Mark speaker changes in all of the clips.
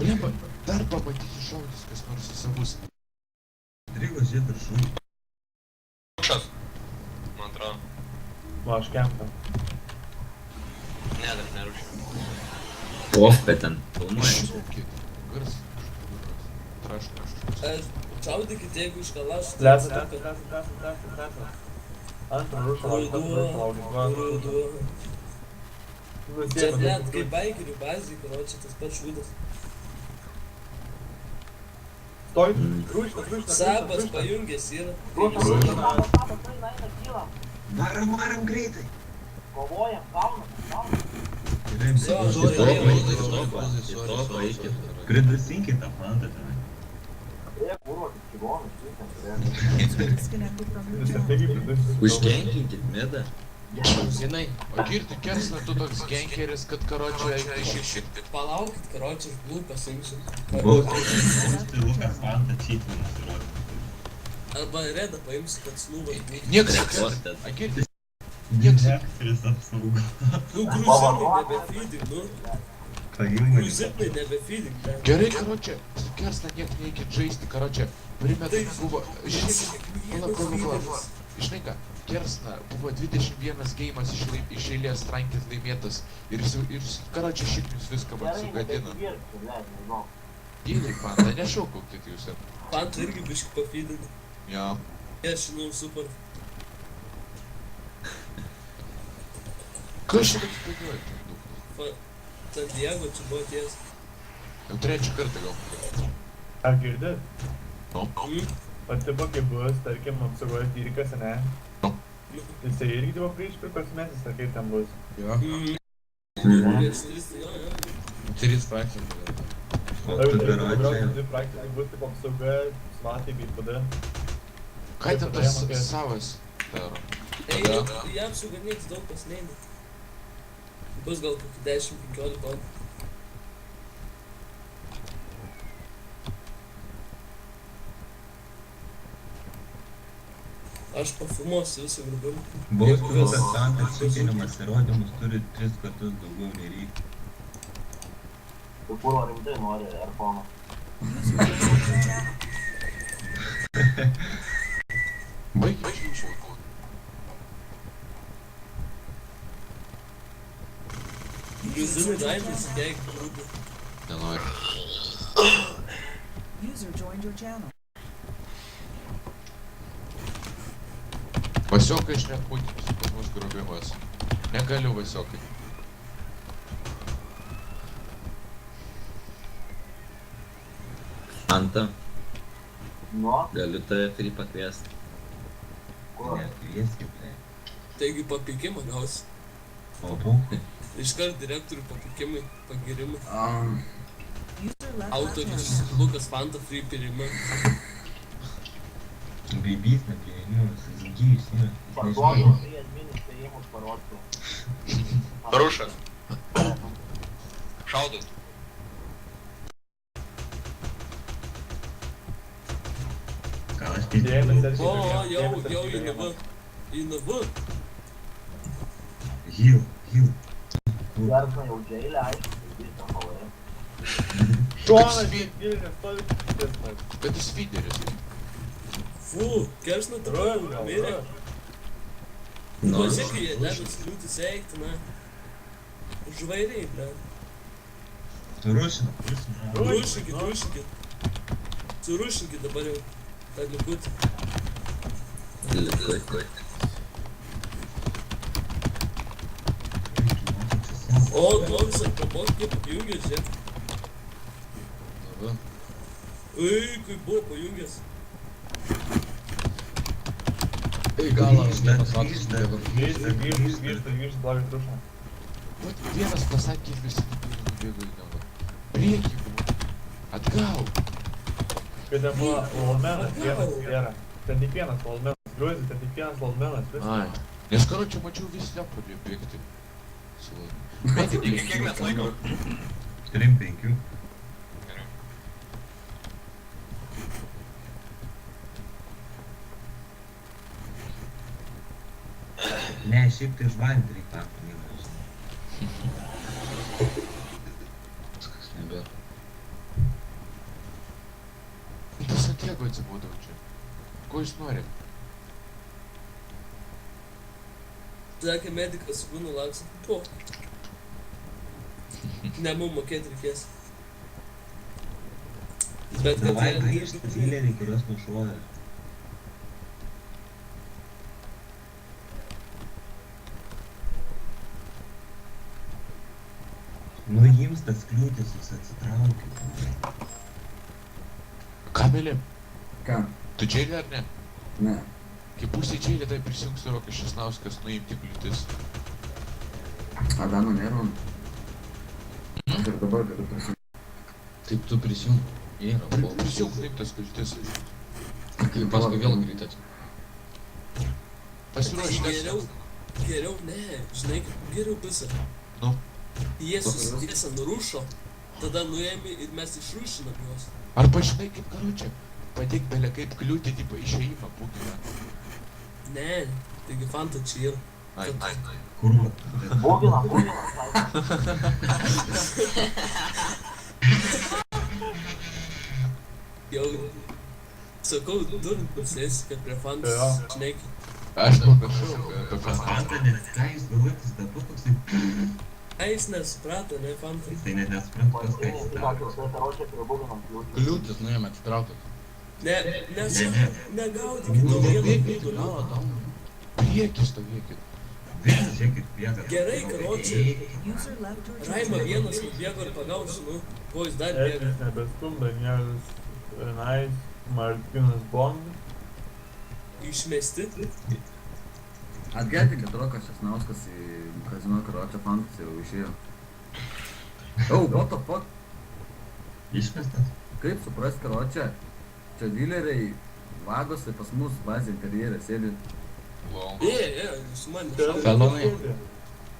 Speaker 1: Blemba, dar pamatysiu šaudys kas nors į savus.
Speaker 2: Reikia žiūrėti viršų.
Speaker 3: Aukštas, man atrodo.
Speaker 4: Va, aš kempą.
Speaker 3: Ne, dar nerūšiu.
Speaker 5: Pofka ten, filmuoja.
Speaker 1: Šaukit. Gars. Traškas.
Speaker 6: Šaudykit, jeigu iš kalašų.
Speaker 4: Lesa. Antrą rušą
Speaker 6: Ruduo. Čia net kaip baikerių bazė, karočią tas pats šūdas.
Speaker 4: Stoj, ruštas.
Speaker 6: Sabas pajungęs yra.
Speaker 2: Varam greitai.
Speaker 7: Kovojam, gaunam.
Speaker 2: Pridusinkit tą plantą tenai.
Speaker 5: Užgenkinkit medą.
Speaker 1: Žinai, o girti kersna tu toks genkeris, kad karočią iššikti.
Speaker 6: Palaukit, karočią, aš blų pasimsiu.
Speaker 2: Būstai Lukas plantą čytinas įrodė.
Speaker 6: Arba redą paimsiu, kad slūvas būtų.
Speaker 1: Niekas
Speaker 5: Rekordė.
Speaker 1: a girti.
Speaker 2: Direktorius apsaugo.
Speaker 6: Nu, gruzinai nebefeeding, nu.
Speaker 2: Paimai.
Speaker 6: Gruzinai nebefeeding, ne.
Speaker 1: Gerai, karočią, su kersna niek neikit žaisti, karočią. Primetai buvo, žinai, pala. Žinai ką, kersna buvo 21 geimas iš eilės trankis laimėtas ir karočią šiknius viską man sugadino. Gėliai, panda, nešaukokit jūs.
Speaker 6: Pantą irgi biškį pafeeding.
Speaker 1: Jo.
Speaker 6: Aš žinau, super.
Speaker 1: Kas čia toks padėjo?
Speaker 6: San Diego čia buvo ties.
Speaker 1: Jau trečią kartą gal.
Speaker 4: Ar girdit?
Speaker 1: No.
Speaker 4: Patipo, kai bus, tarkim, apsaugos dyrikas, ne?
Speaker 1: No.
Speaker 4: Jisai irgi buvo priešpirkos mesis, ar kaip ten bus?
Speaker 1: Jo. Tris praktikai.
Speaker 2: O tu beročiai.
Speaker 4: Tai praktikai bus tipo apsauga, svatai, bei pada.
Speaker 1: Ką ten tas savas daro?
Speaker 6: Ei, jie apsauga nieks daug pas neina. Bus gal kokį 10-15 gal. Aš pafilmuosiu visą grubimą.
Speaker 2: Baustų Lukas plantas čytinimas įrodymus turi 3 kartus daugiau nei reikia.
Speaker 7: Tu puro rimtai nori Airfono.
Speaker 1: Baigi žiūrėjau.
Speaker 6: Gruzinai daimės, jeigu grūdų.
Speaker 1: Nenori.
Speaker 8: User joined your channel.
Speaker 1: Vasiokai aš nepūtinusiu pas mus grobimas. Negaliu vasiokai.
Speaker 5: Anta,
Speaker 7: Nu,
Speaker 5: galiu tave free pakviesti.
Speaker 7: kur?
Speaker 2: Nekvieskit, ne.
Speaker 6: Taigi papikimą gausi.
Speaker 2: O tu?
Speaker 6: Iškart direktorių papikimai, pagirimai.
Speaker 8: User left
Speaker 6: Autorius
Speaker 8: channel.
Speaker 6: Lukas Fanta free pirima.
Speaker 2: Baibys nepriėmimas, įsigijus yra.
Speaker 7: Parduodu, tai adminis spėjimus parodžiu.
Speaker 3: Rušas. Šaudot.
Speaker 2: Gal aš taip
Speaker 4: Dėmesį,
Speaker 6: O, jau į NV. Į NV.
Speaker 2: Heal.
Speaker 7: Gersna jau džeilė, aišku, tai visą pavojai.
Speaker 4: Šonas, gilinės, stovi kitas.
Speaker 1: Bet jis videris.
Speaker 6: Fu, kersna tavo mirė.
Speaker 5: Nu,
Speaker 6: Pažiūrėk, jie nedas kliūtis eikti, na. Žvairiai, ble.
Speaker 2: Rušinam.
Speaker 6: Rušinkit. Surušinkit dabar jau. tą likutį. O, duomis ant kabos kaip pajungęs, žiūrėk. Ei, kaip buvo pajungęs.
Speaker 1: Ei, gal aš nepasakys,
Speaker 4: Grįžta, blogai trušą.
Speaker 1: Vat vienas pasakė ir visi nubėgo į galvą. Priekį buvo. Atgal.
Speaker 4: Kai ten buvo Lolmenas, vienas yra. Ten tik vienas Lolmenas. Gruozi, ten tik vienas Lolmenas.
Speaker 1: Ai. Nes karočią mačiau visi ten pradėjo bėgti. Medikai.
Speaker 3: Kiek mes laiko?
Speaker 2: 3-5. Ne, šiaip tai žvalinti reikia papinimą.
Speaker 5: Viskas nebėra.
Speaker 1: Jeigu atsibūdau čia. Ko jūs nori?
Speaker 6: Sakė medikas, būnu lauksit. Po. Ne, mum mokėti reikės. Bet kad
Speaker 2: Davai
Speaker 6: jie
Speaker 2: grįžti dileriai, kuriuos nušovė. Nu jiems tas kliūtis jūs atsitraukit.
Speaker 1: Ką, mėly?
Speaker 5: Ką?
Speaker 1: Tu džėlė ar ne?
Speaker 5: Ne.
Speaker 1: Kai būsi džėlė, tai prisijungsiu Rokas Česnauskas nuimti kliūtis.
Speaker 5: Adano nėra. Aš ir dabar galiu prisijungti. Taip tu prisijung. Yra, o
Speaker 1: Prisijung nuimtas kliūtis.
Speaker 5: kai paskui vėl greitas.
Speaker 1: Pasiruošk,
Speaker 6: Geriau, ne, žinai, geriau visą.
Speaker 1: Nu.
Speaker 6: Jie susitiesą nurušo, tada nuėmė ir mes išrūšinam juos.
Speaker 1: Arba žinai kaip karočią, padėk belė kaip kliūtį, tipo išėjimą būkime.
Speaker 6: Ne, taigi fanta čia yra.
Speaker 1: Ai.
Speaker 2: Kur?
Speaker 7: Būgina,
Speaker 6: Jau, sakau, durint pusės, kad prie fantas
Speaker 4: Jo.
Speaker 6: šneki.
Speaker 1: Aš paprašau apie fantą.
Speaker 2: Fanta, nes ką jūs galvojate, dabar toksai...
Speaker 6: Jis nesuprato, ne fanta.
Speaker 2: Jisai net nesupranta, kas ką jis
Speaker 7: Būgina,
Speaker 2: daro.
Speaker 7: tai karočią prie būgino kliūtį.
Speaker 5: Kliūtis nuėjom atsitraukti.
Speaker 6: Ne, negaudykit to vieno būdo.
Speaker 1: Priekį stovėkit.
Speaker 2: Visi žiūrėkit, bėga.
Speaker 6: Gerai, karočiui.
Speaker 8: User left your
Speaker 6: Raima
Speaker 8: channel.
Speaker 6: vienas nubėgo ir pagausiu, nu, ko jis dar bėga.
Speaker 4: Edis nebestum, Danielis Renais, Martinas Bond.
Speaker 6: Išmesti.
Speaker 5: Atgelbinkit Rokas Česnauskas į kazino karočią fantas jau išėjo. Oh, what the fuck?
Speaker 2: Išmestas.
Speaker 5: Kaip suprast karočią? Čia dileriai vagosi pas mus bazė interjerė sėdi.
Speaker 6: Su manimi
Speaker 4: Tai
Speaker 6: šaukia.
Speaker 5: Felonai.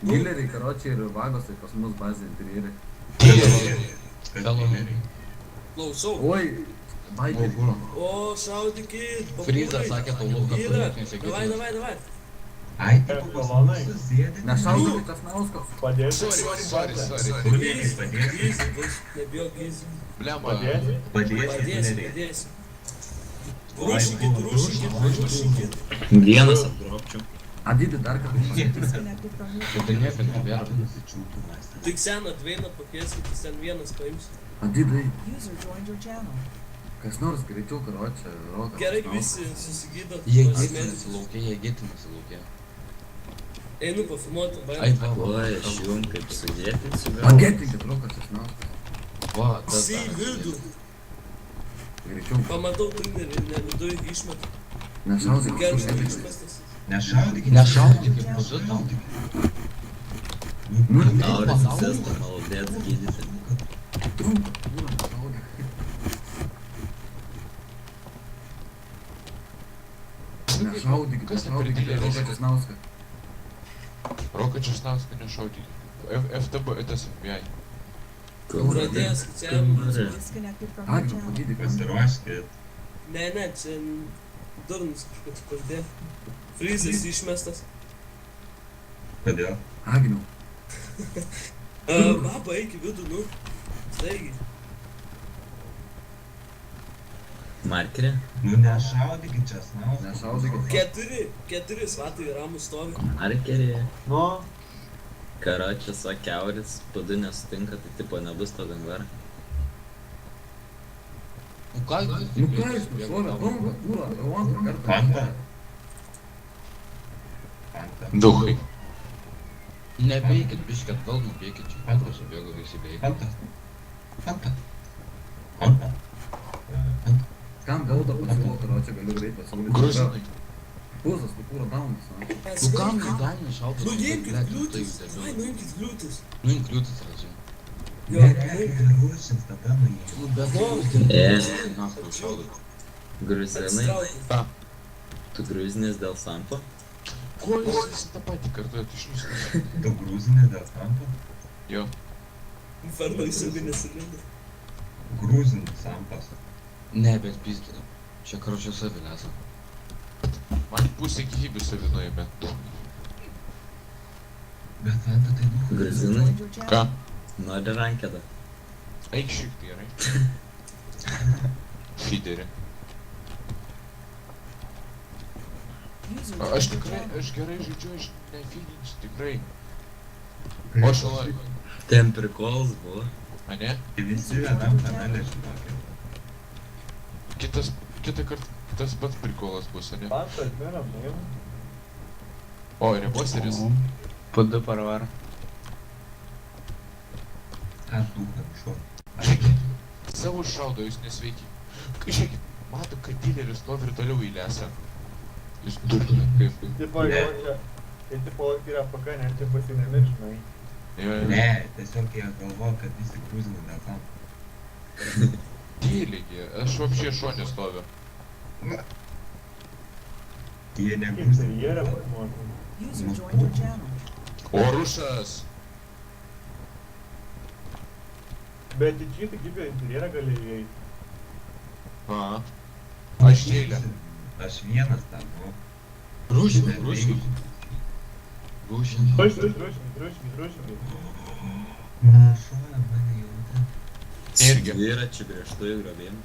Speaker 5: Dileriai karočiai ir vagosi pas mus bazė interjerė.
Speaker 2: Kas dileriai?
Speaker 6: Klausau.
Speaker 5: Oi, baigė.
Speaker 6: O, šaudykit.
Speaker 5: Fryza sakė, tau lauką
Speaker 6: Yra.
Speaker 5: palikti nesakyti.
Speaker 6: Davai.
Speaker 2: Ai, tai
Speaker 4: Felonai.
Speaker 2: susėdė.
Speaker 5: Nešaudykit Česnauskas.
Speaker 4: Padėsi?
Speaker 1: Sorry.
Speaker 2: Kur padėsi?
Speaker 6: Easy, nebijok easy.
Speaker 1: Blemba.
Speaker 4: Padėsi?
Speaker 2: Padėsi dileriai.
Speaker 6: Padėsiu. Rušykit.
Speaker 5: Vienas apdropčiau. Adidį dar kartą.
Speaker 8: Disconnected from your
Speaker 5: Čia tai nieko nebėra.
Speaker 6: Tik seną dvieną pakvieskit, jis ten vienas paims.
Speaker 5: Adidai,
Speaker 8: user joined your channel.
Speaker 5: kas nors greičiau karočią Rokas.
Speaker 6: Gerai, visi susigydot.
Speaker 5: Jie
Speaker 6: pasimėlysit.
Speaker 5: gėtinasi laukia, jie gėtinasi laukia.
Speaker 6: Einu pafilmuoti,
Speaker 5: Ai,
Speaker 6: baigti.
Speaker 5: va,
Speaker 9: Oi, aš jum kaip sudėtinsiu gal.
Speaker 5: Pagėtinkit Rokas Česnauskas. Va, tas.
Speaker 6: Visi į vidų.
Speaker 5: Greičiau.
Speaker 6: Pamatau tunerį, ne viduj išmetu.
Speaker 5: Nešaudykit.
Speaker 6: Gerai, išmestas.
Speaker 2: Nešaudykit.
Speaker 5: Nešaudykit, pažadau. Nu,
Speaker 9: Auris atsista, malodėt gydyti.
Speaker 5: trumpa, būna, nešaudykit. Nešaudykit,
Speaker 1: Kas ten per
Speaker 5: nešaudykit
Speaker 1: didelis?
Speaker 5: Rokas Česnauską.
Speaker 1: Rokas Česnauskas nešaudykit. FTB, tas FBI.
Speaker 6: Pradėjo skaičiavimus.
Speaker 8: Disconnected from your
Speaker 5: Agnių,
Speaker 8: channel.
Speaker 5: pagydykit.
Speaker 2: Pasiruoškit.
Speaker 6: Ne, čia durnas kažkoks pradėjo. Frizas išmestas.
Speaker 2: Kodėl?
Speaker 5: Agnių.
Speaker 6: Baba, eik į vidų, nu. Staigiai.
Speaker 9: Markerį?
Speaker 2: Nu nešaudykit Česnauską.
Speaker 5: Nešaudykit.
Speaker 6: Keturi svatai ramus stovi.
Speaker 9: Markerį.
Speaker 4: Nu,
Speaker 9: Karočią sakiauris, padu nesutinka, tai tipo nebus to dangvar.
Speaker 5: Nu ką jūs nušovė? Bomba, kūra, jau antrą kartą.
Speaker 2: Fanta. Fanta.
Speaker 1: Duhai.
Speaker 5: Nebeikit, biškit, gal nubėkit čia. Antras subėgo visi bėgi.
Speaker 2: Fanta. Fanta. Fanta. Fanta.
Speaker 5: Kam gauda pasiūlo, karočią galiu greit pasiūlyti.
Speaker 1: Gruzinai.
Speaker 5: Puzas, tu kūra daunas.
Speaker 6: Tu kam
Speaker 5: gauni šautas?
Speaker 6: Nuimkit kliūtis. Vai, nuimkit kliūtis.
Speaker 5: Nuimk kliūtis, račiau.
Speaker 6: Jo,
Speaker 2: Nereikia ruošins, tada nuėjau.
Speaker 5: Nu, bet
Speaker 9: Gruzinai,
Speaker 6: atsitraukit.
Speaker 9: tu gruzinės dėl sampo?
Speaker 1: Ko jūs visi tą patį kartuojat iš jūsų?
Speaker 2: Tu grūzinė dėl Sampo?
Speaker 1: Jo.
Speaker 6: Inferno į savi nesilinda.
Speaker 2: Grūzinė Sampas.
Speaker 5: Ne, bet pizda. Čia karočią savi nesam.
Speaker 1: Man pusė gyvybių savinuėmė.
Speaker 2: Bet Fanta tai nu.
Speaker 8: User
Speaker 9: Gruzinai,
Speaker 8: joined your
Speaker 1: Ką?
Speaker 8: channel.
Speaker 9: nori rankedą.
Speaker 1: Eik šiek gerai. Fiderį.
Speaker 8: User
Speaker 1: Aš
Speaker 8: joined your
Speaker 1: tikrai,
Speaker 8: channel.
Speaker 1: aš gerai žaidžiu, aš nefiginsiu, tikrai. O šalai,
Speaker 9: Ten prikolas buvo.
Speaker 1: ane?
Speaker 2: Tai visi vienam kanale žinokit.
Speaker 1: Kitą kartą tas pats prikolas bus, ane?
Speaker 4: Fantas, nėra, neina.
Speaker 1: O, reboseris.
Speaker 9: Po 2 per varą.
Speaker 2: Ką duha, šuo.
Speaker 1: Savo šaudo, jūs nesveiki. Žiūrėkit, mato, kad dileris stovi ir toliau eilėse. Jūs durina, kaip.
Speaker 4: Tipo, jau čia, tai tipo, yra paka, ne, čia pasinėmė, žinai.
Speaker 2: Ne, tiesiog jie galvoja, kad visi krūzina dėl tam.
Speaker 1: Tyligi, aš vapšė šonė stoviu.
Speaker 2: Jie
Speaker 4: Kaip
Speaker 2: nekrūzina.
Speaker 4: interjerą pasimokai.
Speaker 8: User joined your channel.
Speaker 1: Orušas!
Speaker 4: Bet į čia tik kaip interjerą gali įeiti.
Speaker 1: A. Aš eilė.
Speaker 2: Aš vienas tam, nu.
Speaker 9: Rūšinė.
Speaker 4: Ruškit.
Speaker 2: Na, šuo, mane jau ten.
Speaker 1: Irgi.
Speaker 9: Dviračių griežtų įgrobėjimų.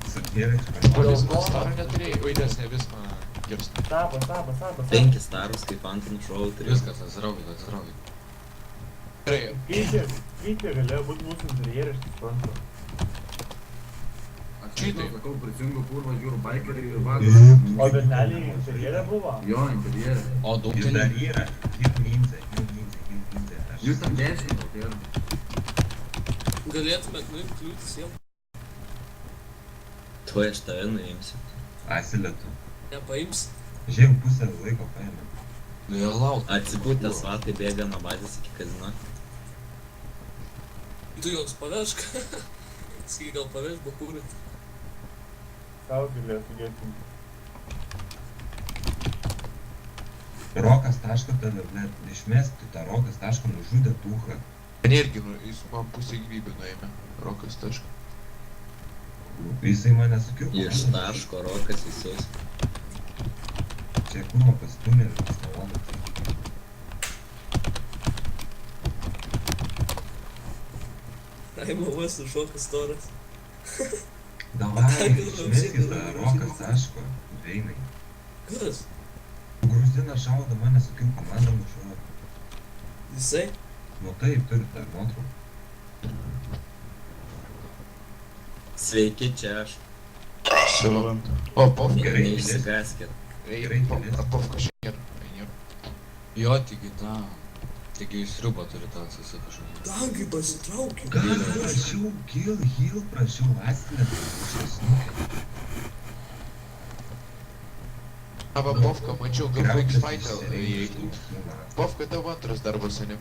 Speaker 2: Su dviračiu.
Speaker 1: Vismą starą neturėjai, vaidesnė vismą kirstų.
Speaker 4: Saba.
Speaker 9: 5 starus kaip ant nušovau turėjau.
Speaker 5: Viskas, atsiraugai.
Speaker 1: Gerai,
Speaker 4: Kaip čia galėjo būti mūsų interjeras, aš suprantu.
Speaker 5: Aš
Speaker 1: Čydai.
Speaker 5: sakau, prisijungiu purvą, žiūriu bikerį ir vakarą.
Speaker 4: O berneliai interjerė buvo?
Speaker 5: Jo, interjerė.
Speaker 9: O daug
Speaker 2: Jis
Speaker 9: ten
Speaker 2: dar yra. Hil ninja.
Speaker 5: Jūs tam dešinį gal tai yra.
Speaker 6: Galėtumėt nuimti kliūtis jau.
Speaker 9: tuoj aš tave nuimsiu.
Speaker 2: Asilietu.
Speaker 6: Nepaims.
Speaker 2: Žiūrėjau, pusę laiko paėmė.
Speaker 5: Vėlau.
Speaker 9: Atsipūtęs vatai bėga nuo bazės iki kazino.
Speaker 6: Tu jos pavežk. Sakai, gal pavež bakūrį.
Speaker 4: Tau galėtų gėti.
Speaker 2: Rokas taško tave, blėt, išmesti tą rokas tašką nužudė duchą.
Speaker 1: Energijų, jis man pusę gyvybę nuėmė. Rokas tašką.
Speaker 2: Jisai mane sukirpo.
Speaker 9: Iš taško rokas visus.
Speaker 2: Čia kurva pastumė ir pasnauodas.
Speaker 6: Raimo vas nušokas storas.
Speaker 2: Davai, išmeskis tą rokas taško, veinai.
Speaker 6: Kas?
Speaker 2: Gruzina šaudo mane sukirpo, mane nušuo.
Speaker 6: Jisai?
Speaker 2: Nu taip, turi tą nuotrauką.
Speaker 9: Sveiki, čia aš.
Speaker 1: O, povka.
Speaker 2: Gerai,
Speaker 9: Neišsigaskit.
Speaker 1: Ei, povka šiandien.
Speaker 5: Jo, taigi tą. Taigi jūs sriubą turi tą susipažinti.
Speaker 6: Dangai pasitraukė.
Speaker 2: Gal prašiau, heal, prašiau, asilėtų, užsisnukė.
Speaker 1: Aba, povka, mačiau, gal baigs faitą. Povka, tavo antras darbas, ane?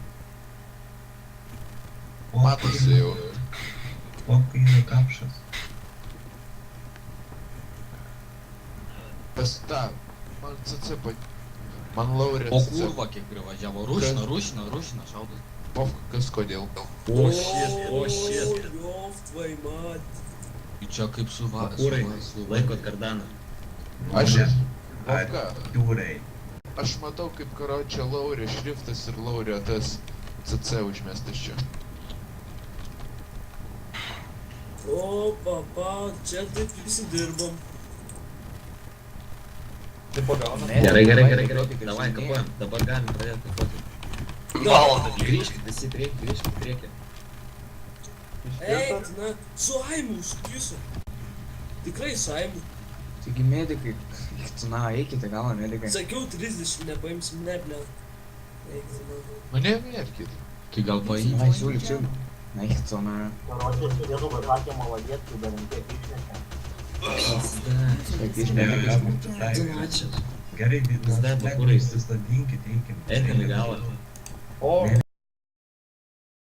Speaker 1: Matosi jau.
Speaker 2: Popka yra kapšas.
Speaker 1: Pas tą, man CC man Laurė
Speaker 5: O
Speaker 1: CC.
Speaker 5: kurva kiek privažiavo. Rūšina, šaudas.
Speaker 1: Povka, kas kodėl?
Speaker 9: O shit.
Speaker 6: Jov, tvai mat.
Speaker 5: Ir čia kaip su
Speaker 9: Kūrai, laikot kardaną.
Speaker 1: Aš,
Speaker 2: Ar
Speaker 1: povka,
Speaker 2: Turai.
Speaker 1: aš matau, kaip karočią Laurė šriftas ir Laurė tas CC užmestas čia.
Speaker 6: O, papa, čia taip visi dirbam.
Speaker 4: Tai pagauna.
Speaker 9: Gerai. Davai, kapuojam. Dabar galim pradėti kapuoti.
Speaker 3: Valandą grįžti.
Speaker 9: Grįžkit visi grįžkit priekį.
Speaker 6: Eik, na, su Aimu užsukisiu. Tikrai su Aimu.
Speaker 10: Taigi medikai, na, eikite galą medikai.
Speaker 6: Sakiau, 30 nepaimsim, ne, ble. Eik, na.
Speaker 1: Nu neverkit.
Speaker 5: Tai gal
Speaker 10: Na,
Speaker 5: paimti.
Speaker 10: siūlyk. Na, eikite, na.
Speaker 7: Короче, сидел в атаке, молодец, ты даринке, фишника.
Speaker 9: Ačiū.
Speaker 2: Gerai,
Speaker 9: Vis dar bakūrai.
Speaker 2: susodinkit, eikim.
Speaker 9: Einam į galą.
Speaker 4: O,